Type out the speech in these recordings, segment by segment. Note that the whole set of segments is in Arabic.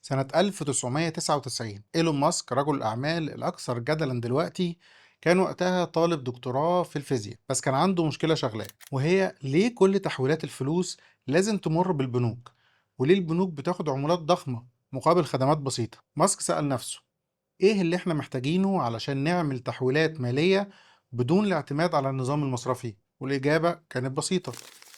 سنة 1999 إيلون ماسك رجل الأعمال الأكثر جدلا دلوقتي كان وقتها طالب دكتوراه في الفيزياء، بس كان عنده مشكلة شغلاه، وهي ليه كل تحويلات الفلوس لازم تمر بالبنوك؟ وليه البنوك بتاخد عمولات ضخمة مقابل خدمات بسيطة؟ ماسك سأل نفسه إيه اللي إحنا محتاجينه علشان نعمل تحويلات مالية بدون الاعتماد على النظام المصرفي؟ والإجابة كانت بسيطة،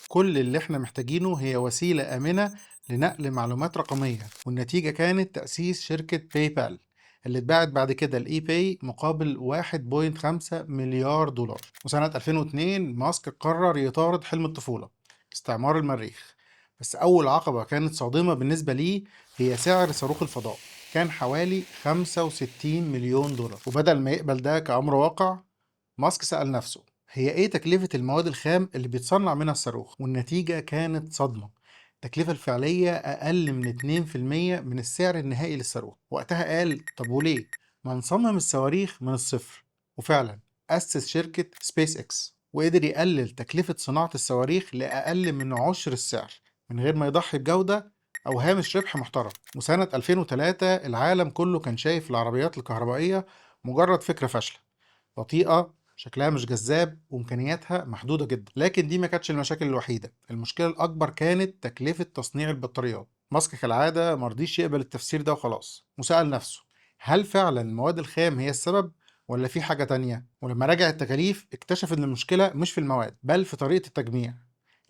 كل اللي إحنا محتاجينه هي وسيلة آمنة لنقل معلومات رقمية، والنتيجة كانت تأسيس شركة باي بال اللي اتباعت بعد كده الإي باي مقابل 1.5 مليار دولار. وسنة 2002 ماسك قرر يطارد حلم الطفولة، استعمار المريخ. بس أول عقبة كانت صادمة بالنسبة ليه هي سعر صاروخ الفضاء، كان حوالي 65 مليون دولار. وبدل ما يقبل ده كأمر واقع، ماسك سأل نفسه هي ايه تكلفة المواد الخام اللي بيتصنع منها الصاروخ؟ والنتيجة كانت صدمة، التكلفة الفعلية أقل من 2% من السعر النهائي للصاروخ. وقتها قال طب وليه؟ ما نصمم الصواريخ من الصفر. وفعلا أسس شركة سبيس إكس وقدر يقلل تكلفة صناعة الصواريخ لأقل من عشر السعر من غير ما يضحي بجودة أو هامش ربح محترم. وسنة 2003 العالم كله كان شايف العربيات الكهربائية مجرد فكرة فاشلة، بطيئة، شكلها مش جذاب، وإمكانياتها محدودة جدا. لكن دي ما كانتش المشاكل الوحيدة، المشكلة الأكبر كانت تكلفة تصنيع البطاريات. ماسك كالعادة مرضيش يقبل التفسير ده وخلاص، وسأل نفسه هل فعلا المواد الخام هي السبب ولا في حاجة تانية؟ ولما راجع التكاليف اكتشف إن المشكلة مش في المواد بل في طريقة التجميع،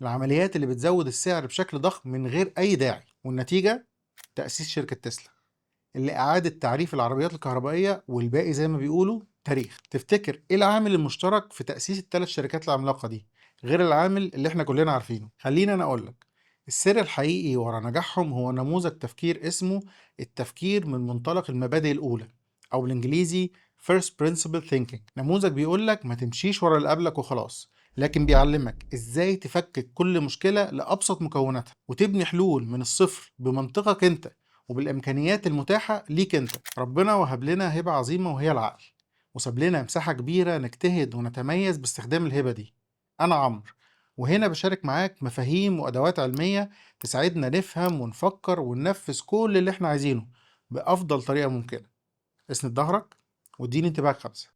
العمليات اللي بتزود السعر بشكل ضخم من غير أي داعي. والنتيجة تأسيس شركة تسلا اللي أعادة تعريف العربيات الكهربائية، والباقي زي ما بيقولوا تاريخ. تفتكر إيه العامل المشترك في تأسيس الثلاث شركات العملاقة دي غير العامل اللي إحنا كلنا عارفينه؟ خلينا أنا أقولك، السر الحقيقي ورا نجاحهم هو نموذج تفكير اسمه التفكير من منطلق المبادئ الأولى، أو بالإنجليزي First Principle Thinking. نموذج بيقولك ما تمشيش ورا اللي قبلك وخلاص، لكن بيعلمك إزاي تفكك كل مشكلة لأبسط مكوناتها وتبني حلول من الصفر بمنطقك أنت وبالامكانيات المتاحه ليك انت. ربنا وهب لنا هبه عظيمه وهي العقل، وساب لنا مساحه كبيره نجتهد ونتميز باستخدام الهبه دي. انا عمرو، وهنا بشارك معاك مفاهيم وادوات علميه تساعدنا نفهم ونفكر وننفذ كل اللي احنا عايزينه بافضل طريقه ممكنه. اسند ظهرك واديني انتباه خمسه.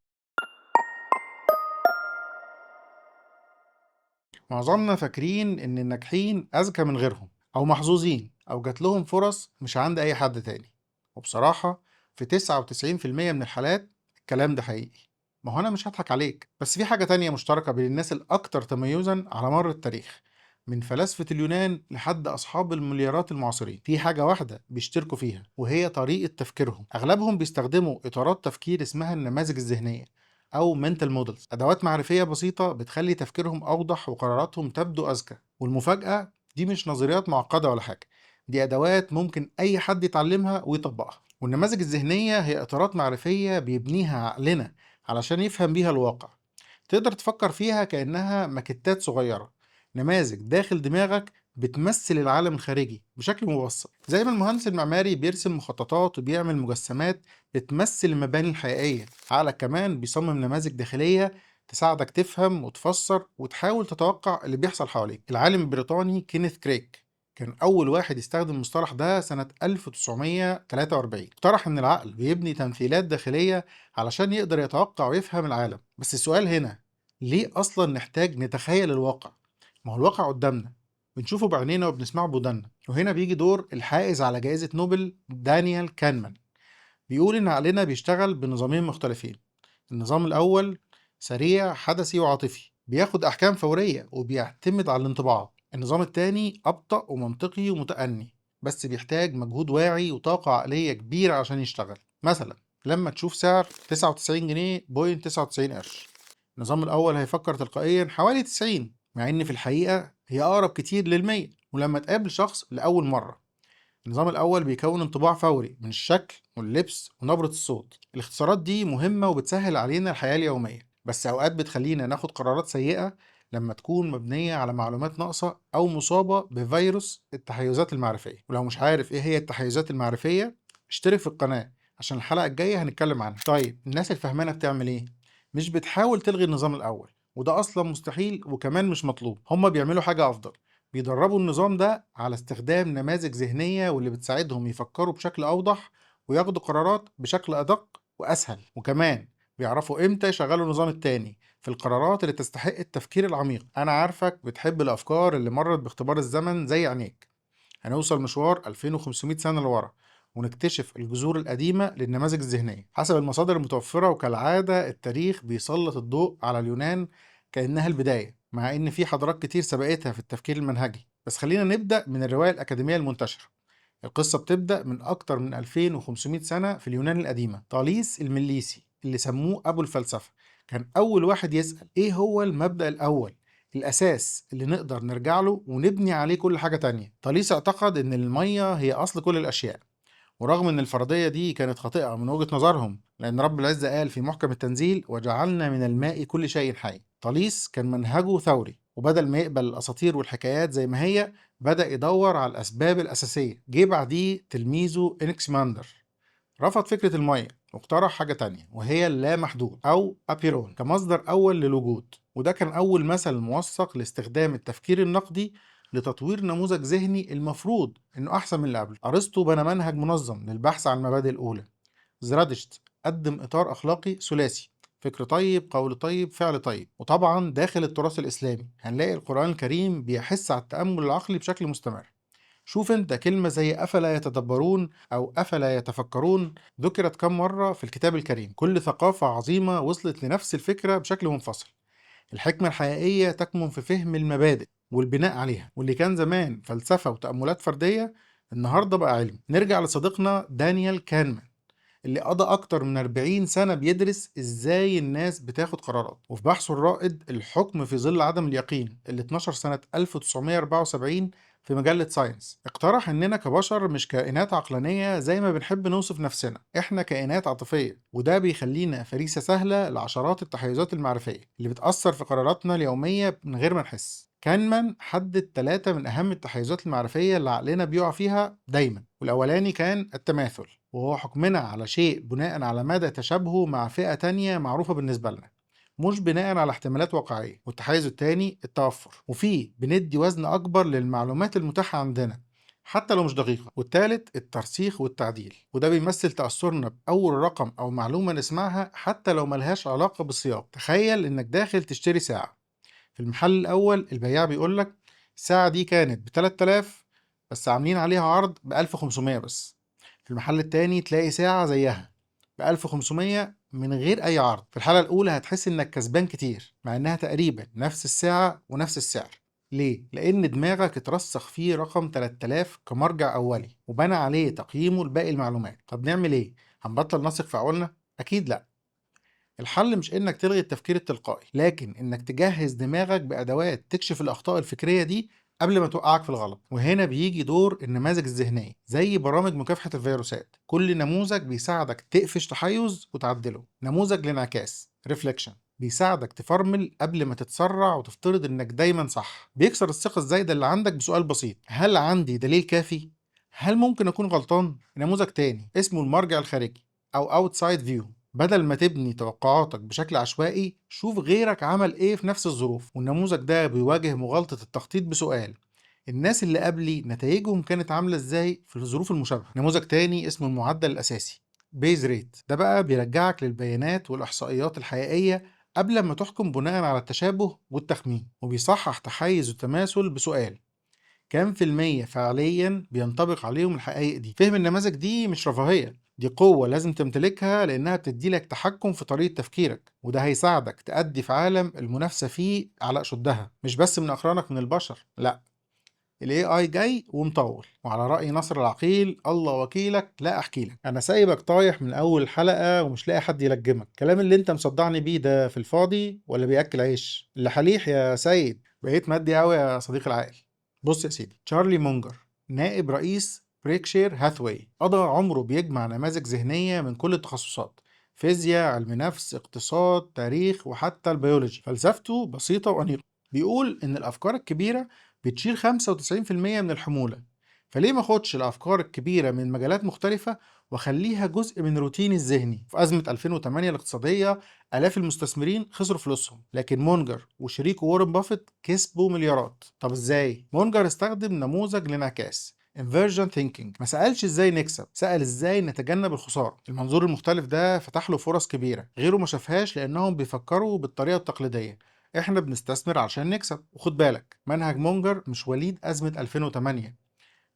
معظمنا فاكرين ان الناجحين اذكى من غيرهم او محظوظين او جات لهم فرص مش عند اي حد تاني، وبصراحة في 99% من الحالات الكلام ده حقيقي. ما هو انا مش هضحك عليك، بس في حاجة تانية مشتركة بين الناس الاكثر تميزا على مر التاريخ، من فلاسفة اليونان لحد أصحاب المليارات المعاصرين. في حاجة واحدة بيشتركوا فيها وهي طريقة تفكيرهم. أغلبهم بيستخدموا إطارات تفكير اسمها النماذج الذهنية أو mental models، أدوات معرفية بسيطة بتخلي تفكيرهم أوضح وقراراتهم تبدو أذكى. والمفاجأة دي مش نظريات معقدة ولا حاجة، دي أدوات ممكن أي حد يتعلمها ويطبقها. والنماذج الذهنية هي إطارات معرفية بيبنيها عقلنا علشان يفهم بيها الواقع. تقدر تفكر فيها كأنها ماكيتات صغيرة، نماذج داخل دماغك بتمثل العالم الخارجي بشكل مبسط، زي ما المهندس المعماري بيرسم مخططات وبيعمل مجسمات بتمثل المباني الحقيقية. عقلك كمان بيصمم نماذج داخلية تساعدك تفهم وتفسر وتحاول تتوقع اللي بيحصل حواليك. العالم البريطاني كينيث كريك كان أول واحد يستخدم المصطلح ده سنة 1943. اقترح إن العقل بيبني تمثيلات داخلية علشان يقدر يتوقع ويفهم العالم. بس السؤال هنا، ليه أصلا نحتاج نتخيل الواقع؟ ما هو الواقع قدامنا، بنشوفه بعينينا وبنسمعه بودنا. وهنا بيجي دور الحائز على جائزة نوبل دانيال كانمان، بيقول إن عقلنا بيشتغل بنظامين مختلفين. النظام الأول سريع حدسي وعاطفي، بياخد أحكام فورية وبيعتمد على الانطباعات. النظام التاني أبطأ ومنطقي ومتأني، بس بيحتاج مجهود واعي وطاقة عقلية كبيرة عشان يشتغل. مثلا لما تشوف سعر 99 جنيه بوينت 99 قرش، النظام الأول هيفكر تلقائيا حوالي 90، مع إن في الحقيقة هي أقرب كتير للمية. ولما تقابل شخص لأول مرة، النظام الأول بيكون انطباع فوري من الشكل واللبس ونبرة الصوت. الاختصارات دي مهمة وبتسهل علينا الحياة اليومية، بس أوقات بتخلينا ناخد قرارات سيئة لما تكون مبنية على معلومات ناقصة أو مصابة بفيروس التحيزات المعرفية. ولو مش عارف إيه هي التحيزات المعرفية، اشترك في القناة عشان الحلقة الجاية هنتكلم عنها. طيب الناس الفهمانة بتعمل إيه؟ مش بتحاول تلغي النظام الأول، وده أصلا مستحيل وكمان مش مطلوب. هما بيعملوا حاجة أفضل، بيدربوا النظام ده على استخدام نماذج ذهنية واللي بتساعدهم يفكروا بشكل أوضح وياخدوا قرارات بشكل أدق وأسهل، وكمان بيعرفوا إمتى يشغلوا النظام التاني في القرارات اللي تستحق التفكير العميق. أنا عارفك بتحب الأفكار اللي مرت باختبار الزمن زي عينيك. هنوصل مشوار 2500 سنة لورا ونكتشف الجذور القديمة للنماذج الذهنية حسب المصادر المتوفرة، وكالعادة التاريخ بيسلط الضوء على اليونان كأنها البداية، مع إن في حضارات كتير سبقتها في التفكير المنهجي. بس خلينا نبدأ من الرواية الأكاديمية المنتشرة. القصة بتبدأ من أكتر من 2500 سنة في اليونان القديمة. طاليس المليسي اللي سموه أبو الفلسفة كان أول واحد يسأل إيه هو المبدأ الأول، الأساس اللي نقدر نرجع له ونبني عليه كل حاجة تانية. طاليس اعتقد إن المية هي أصل كل الأشياء، ورغم إن الفرضية دي كانت خاطئة من وجهة نظرهم، لأن رب العزة قال في محكم التنزيل وجعلنا من الماء كل شيء حي. طاليس كان منهجه ثوري، وبدل ما يقبل الأساطير والحكايات زي ما هي بدأ يدور على الأسباب الأساسية. جه بعديه تلميذه إنكسماندر، رفض فكرة المية واقترح حاجة تانية وهي اللامحدود أو أبيرون كمصدر أول للوجود، وده كان أول مثل موثق لاستخدام التفكير النقدي لتطوير نموذج ذهني المفروض إنه أحسن من اللي قبله. أرسطو بنى منهج منظم للبحث عن المبادئ الأولى. زرادشت قدم إطار أخلاقي ثلاثي: فكر طيب، قول طيب، فعل طيب. وطبعا داخل التراث الإسلامي هنلاقي القرآن الكريم بيحث على التأمل العقلي بشكل مستمر. شوف انت كلمة زي أفلا يتدبرون أو أفلا يتفكرون ذكرت كم مرة في الكتاب الكريم. كل ثقافة عظيمة وصلت لنفس الفكرة بشكل منفصل. الحكمة الحقيقية تكمن في فهم المبادئ والبناء عليها، واللي كان زمان فلسفة وتأملات فردية النهاردة بقى علم. نرجع لصديقنا دانيال كانمان اللي قضى أكتر من 40 سنة بيدرس إزاي الناس بتاخد قرارات، وفي بحثه الرائد الحكم في ظل عدم اليقين اللي اتنشر سنة 1974 في مجلة ساينس، اقترح إننا كبشر مش كائنات عقلانية زي ما بنحب نوصف نفسنا، إحنا كائنات عاطفية، وده بيخلينا فريسة سهلة لعشرات التحيزات المعرفية اللي بتأثر في قراراتنا اليومية من غير ما نحس. كانمان حدد 3 من أهم التحيزات المعرفية اللي عقلنا بيقع فيها دايما، والأولاني كان التماثل، وهو حكمنا على شيء بناء على مدى تشابهه مع فئة تانية معروفة بالنسبة لنا، مش بناء على احتمالات واقعية. والتحيز التاني التوفر، وفيه بندي وزن أكبر للمعلومات المتاحة عندنا حتى لو مش دقيقة. والتالت الترسيخ والتعديل، وده بيمثل تأثرنا بأول رقم أو معلومة نسمعها حتى لو ملهاش علاقة بالسياق. تخيل إنك داخل تشتري ساعة، في المحل الأول البياع بيقولك الساعة دي كانت ب3000 بس عاملين عليها عرض ب1500 بس. في المحل التاني تلاقي ساعة زيها ب1500 من غير أي عرض. في الحالة الأولى هتحس إنك كسبان كتير مع إنها تقريبا نفس الساعة ونفس السعر. ليه؟ لأن دماغك اترسخ فيه رقم 3000 كمرجع أولي وبنى عليه تقييمه لباقي المعلومات. طب نعمل إيه؟ هنبطل نثق في عقولنا؟ أكيد لأ. الحل مش إنك تلغي التفكير التلقائي، لكن إنك تجهز دماغك بأدوات تكشف الأخطاء الفكرية دي قبل ما توقعك في الغلط. وهنا بيجي دور النماذج الذهنية زي برامج مكافحة الفيروسات. كل نموذج بيساعدك تقفش تحيز وتعدله. نموذج الانعكاس ريفليكشن بيساعدك تفرمل قبل ما تتسرع وتفترض إنك دايما صح. بيكسر الثقة الزايدة اللي عندك بسؤال بسيط: هل عندي دليل كافي؟ هل ممكن أكون غلطان؟ نموذج تاني اسمه المرجع الخارجي أو outside view. بدل ما تبني توقعاتك بشكل عشوائي شوف غيرك عمل ايه في نفس الظروف. والنموذج ده بيواجه مغالطة التخطيط بسؤال: الناس اللي قبلي نتائجهم كانت عاملة ازاي في الظروف المشابهة. نموذج تاني اسمه المعدل الأساسي بيز ريت، ده بقى بيرجعك للبيانات والإحصائيات الحقيقية قبل ما تحكم بناء على التشابه والتخمين. وبيصحح تحيز التماثل بسؤال: كام في المية فعليا بينطبق عليهم الحقائق دي؟ فهم النماذج دي مش رفاهية، دي قوة لازم تمتلكها لأنها بتديلك تحكم في طريقة تفكيرك، وده هيساعدك تأدي في عالم المنافسة فيه على أشدها، مش بس من أقرانك من البشر، لأ. ال AI جاي ومطول، وعلى رأي نصر العقيل الله وكيلك لا أحكي لك. أنا سايبك طايح من أول الحلقة ومش لاقي حد يلجمك. الكلام اللي أنت مصدعني بيه ده في الفاضي ولا بيأكل عيش؟ اللي حليح يا سيد، بقيت مادي أوي يا صديقي العاقل. بص يا سيدي، تشارلي مونجر نائب رئيس بريكشير هاثواي قضى عمره بيجمع نماذج ذهنية من كل التخصصات: فيزياء، علم نفس، اقتصاد، تاريخ، وحتى البيولوجي. فلسفته بسيطة وأنيقة. بيقول إن الأفكار الكبيرة بتشيل 95% من الحمولة، فليه ما اخدش الافكار الكبيره من مجالات مختلفه واخليها جزء من روتيني الذهني؟ في ازمه 2008 الاقتصاديه الاف المستثمرين خسروا فلوسهم، لكن مونجر وشريكه وارن بافيت كسبوا مليارات. طب ازاي؟ مونجر استخدم نموذج الانعكاس inversion thinking. ما سألش ازاي نكسب، سأل ازاي نتجنب الخسارة. المنظور المختلف ده فتح له فرص كبيرة غيره ما شافهاش، لأنهم بيفكروا بالطريقة التقليدية. احنا بنستثمر عشان نكسب. وخد بالك، منهج مونجر مش وليد أزمة 2008.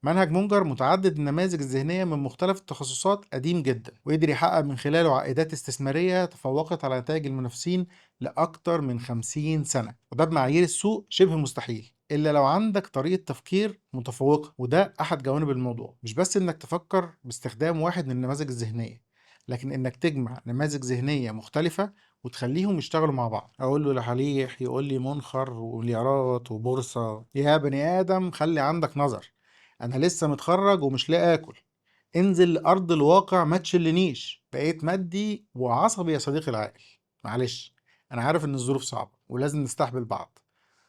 منهج مونجر متعدد النماذج الذهنية من مختلف التخصصات، قديم جدا، وقدر يحقق من خلاله عائدات استثمارية تفوقت على نتائج المنافسين لأكتر من 50 سنة. وده بمعايير السوق شبه مستحيل إلا لو عندك طريقة تفكير متفوقة. وده أحد جوانب الموضوع، مش بس إنك تفكر باستخدام واحد من النماذج الذهنية، لكن إنك تجمع نماذج ذهنية مختلفة وتخليهم يشتغلوا مع بعض. أقول له لحليح يقول لي منخر ومليارات وبورصة. يا بني آدم خلي عندك نظر، انا لسه متخرج ومش لاقي اكل. انزل لارض الواقع ما تشلنيش. بقيت مادي وعصبي يا صديقي العاقل. معلش، انا عارف ان الظروف صعبه ولازم نستحمل بعض.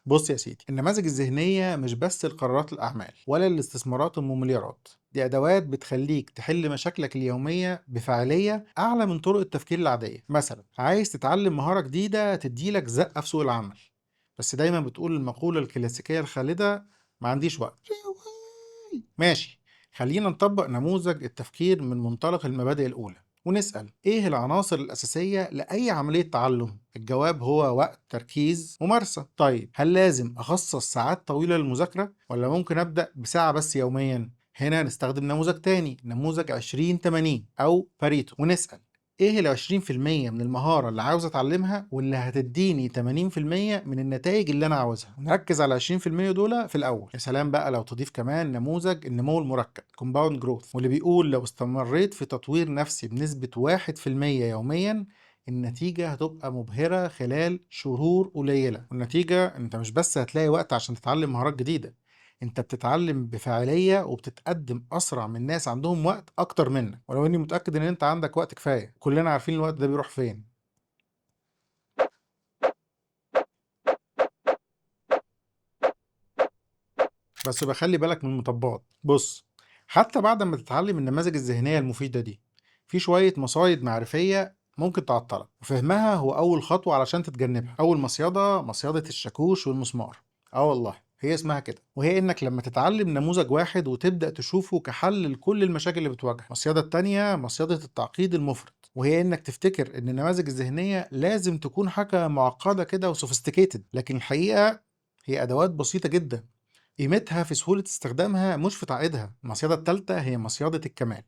بص يا سيدي، النماذج الذهنيه مش بس القرارات الاعمال ولا الاستثمارات المليارات، دي ادوات بتخليك تحل مشاكلك اليوميه بفاعليه اعلى من طرق التفكير العاديه. مثلا عايز تتعلم مهاره جديده تديلك زقه في سوق العمل، بس دايما بتقول المقوله الكلاسيكيه الخالده: ما عنديش وقت. ماشي، خلينا نطبق نموذج التفكير من منطلق المبادئ الأولى ونسأل إيه العناصر الأساسية لأي عملية تعلم؟ الجواب هو وقت، تركيز، ممارسة. طيب هل لازم أخصص ساعات طويلة للمذاكرة ولا ممكن أبدأ بساعة بس يوميا؟ هنا نستخدم نموذج تاني، نموذج 20-80 أو باريتو، ونسأل ايه ال 20% من المهارة اللي عاوز اتعلمها واللي هتديني 80% من النتائج اللي انا عاوزها. نركز على 20% دول في الاول. يا سلام بقى لو تضيف كمان نموذج النمو المركب compound growth، واللي بيقول لو استمريت في تطوير نفسي بنسبة 1% يوميا النتيجة هتبقى مبهرة خلال شهور قليلة. والنتيجة انت مش بس هتلاقي وقت عشان تتعلم مهارات جديدة، انت بتتعلم بفاعلية وبتتقدم اسرع من ناس عندهم وقت اكتر منك. ولو اني متأكد ان انت عندك وقت كفاية، كلنا عارفين الوقت ده بيروح فين. بس بخلي بالك من المطبات. بص، حتى بعد ما تتعلم النماذج الذهنية المفيدة دي، في شوية مصايد معرفية ممكن تعطلك، وفهمها هو أول خطوة علشان تتجنبها. أول مصيدة، مصيدة الشاكوش والمسمار. والله هي اسمها كده، وهي إنك لما تتعلم نموذج واحد وتبدأ تشوفه كحل لكل المشاكل اللي بتواجهك. المصيدة التانية، مصيدة التعقيد المفرط، وهي إنك تفتكر إن النماذج الذهنية لازم تكون حاجة معقدة كده وسوفيستيكيتد، لكن الحقيقة هي أدوات بسيطة جدا قيمتها في سهولة استخدامها مش في تعقيدها. المصيدة التالتة هي مصيدة الكمال،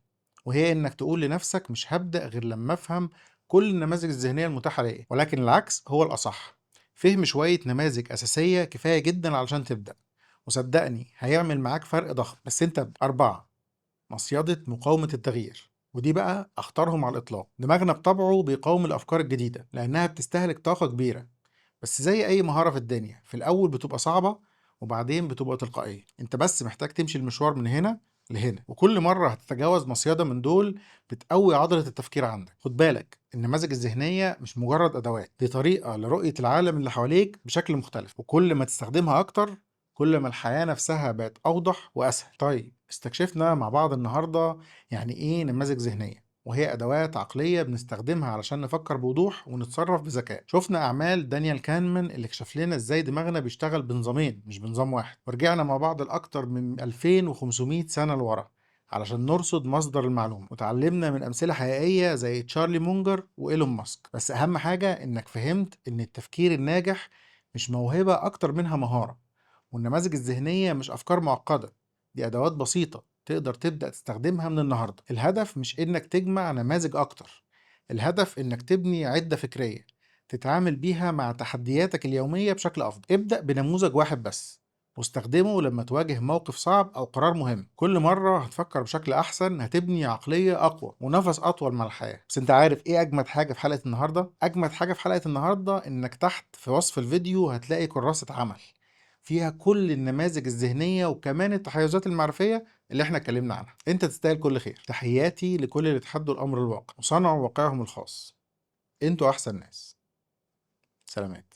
وهي إنك تقول لنفسك مش هبدأ غير لما أفهم كل النماذج الذهنية المتاحة ليا، ولكن العكس هو الأصح. فهم شوية نماذج أساسية كفاية جدا علشان تبدأ، وصدقني هيعمل معاك فرق ضخم. بس أنت ابدأ. 4، مصيدة مقاومة التغيير، ودي بقى أخطرهم على الإطلاق. دماغنا بطبعه بيقاوم الأفكار الجديدة لأنها بتستهلك طاقة كبيرة. بس زي أي مهارة في الدنيا، في الأول بتبقى صعبة وبعدين بتبقى تلقائية. أنت بس محتاج تمشي المشوار من هنا لهنا، وكل مرة هتتجاوز مصيدة من دول بتقوي عضلة التفكير عندك. خد بالك، النماذج الذهنية مش مجرد أدوات، دي طريقة لرؤية العالم اللي حواليك بشكل مختلف، وكل ما تستخدمها أكتر كل ما الحياة نفسها بقت أوضح وأسهل. طيب استكشفنا مع بعض النهاردة يعني إيه نماذج ذهنية، وهي أدوات عقلية بنستخدمها علشان نفكر بوضوح ونتصرف بذكاء. شفنا أعمال دانيال كانمان اللي كشف لنا إزاي دماغنا بيشتغل بنظامين مش بنظام واحد، ورجعنا مع بعض لأكتر من 2500 سنة لورا علشان نرصد مصدر المعلومة، وتعلمنا من أمثلة حقيقية زي تشارلي مونجر وإيلون ماسك. بس أهم حاجة إنك فهمت إن التفكير الناجح مش موهبة أكتر منها مهارة، والنماذج الذهنية مش أفكار معقدة، دي أدوات بسيطة تقدر تبدأ تستخدمها من النهاردة. الهدف مش إنك تجمع نماذج أكتر، الهدف إنك تبني عدة فكرية تتعامل بيها مع تحدياتك اليومية بشكل أفضل. ابدأ بنموذج واحد بس واستخدمه لما تواجه موقف صعب أو قرار مهم. كل مرة هتفكر بشكل أحسن، هتبني عقلية أقوى ونفس أطول مع الحياة. بس أنت عارف إيه أجمد حاجة في حلقة النهاردة؟ أجمد حاجة في حلقة النهاردة إنك تحت في وصف الفيديو هتلاقي كراسة عمل فيها كل النماذج الذهنية وكمان التحيزات المعرفية اللي احنا اتكلمنا عنها. انت تستاهل كل خير. تحياتي لكل اللي تحدوا الامر الواقع وصنعوا واقعهم الخاص. انتوا احسن ناس. سلامات.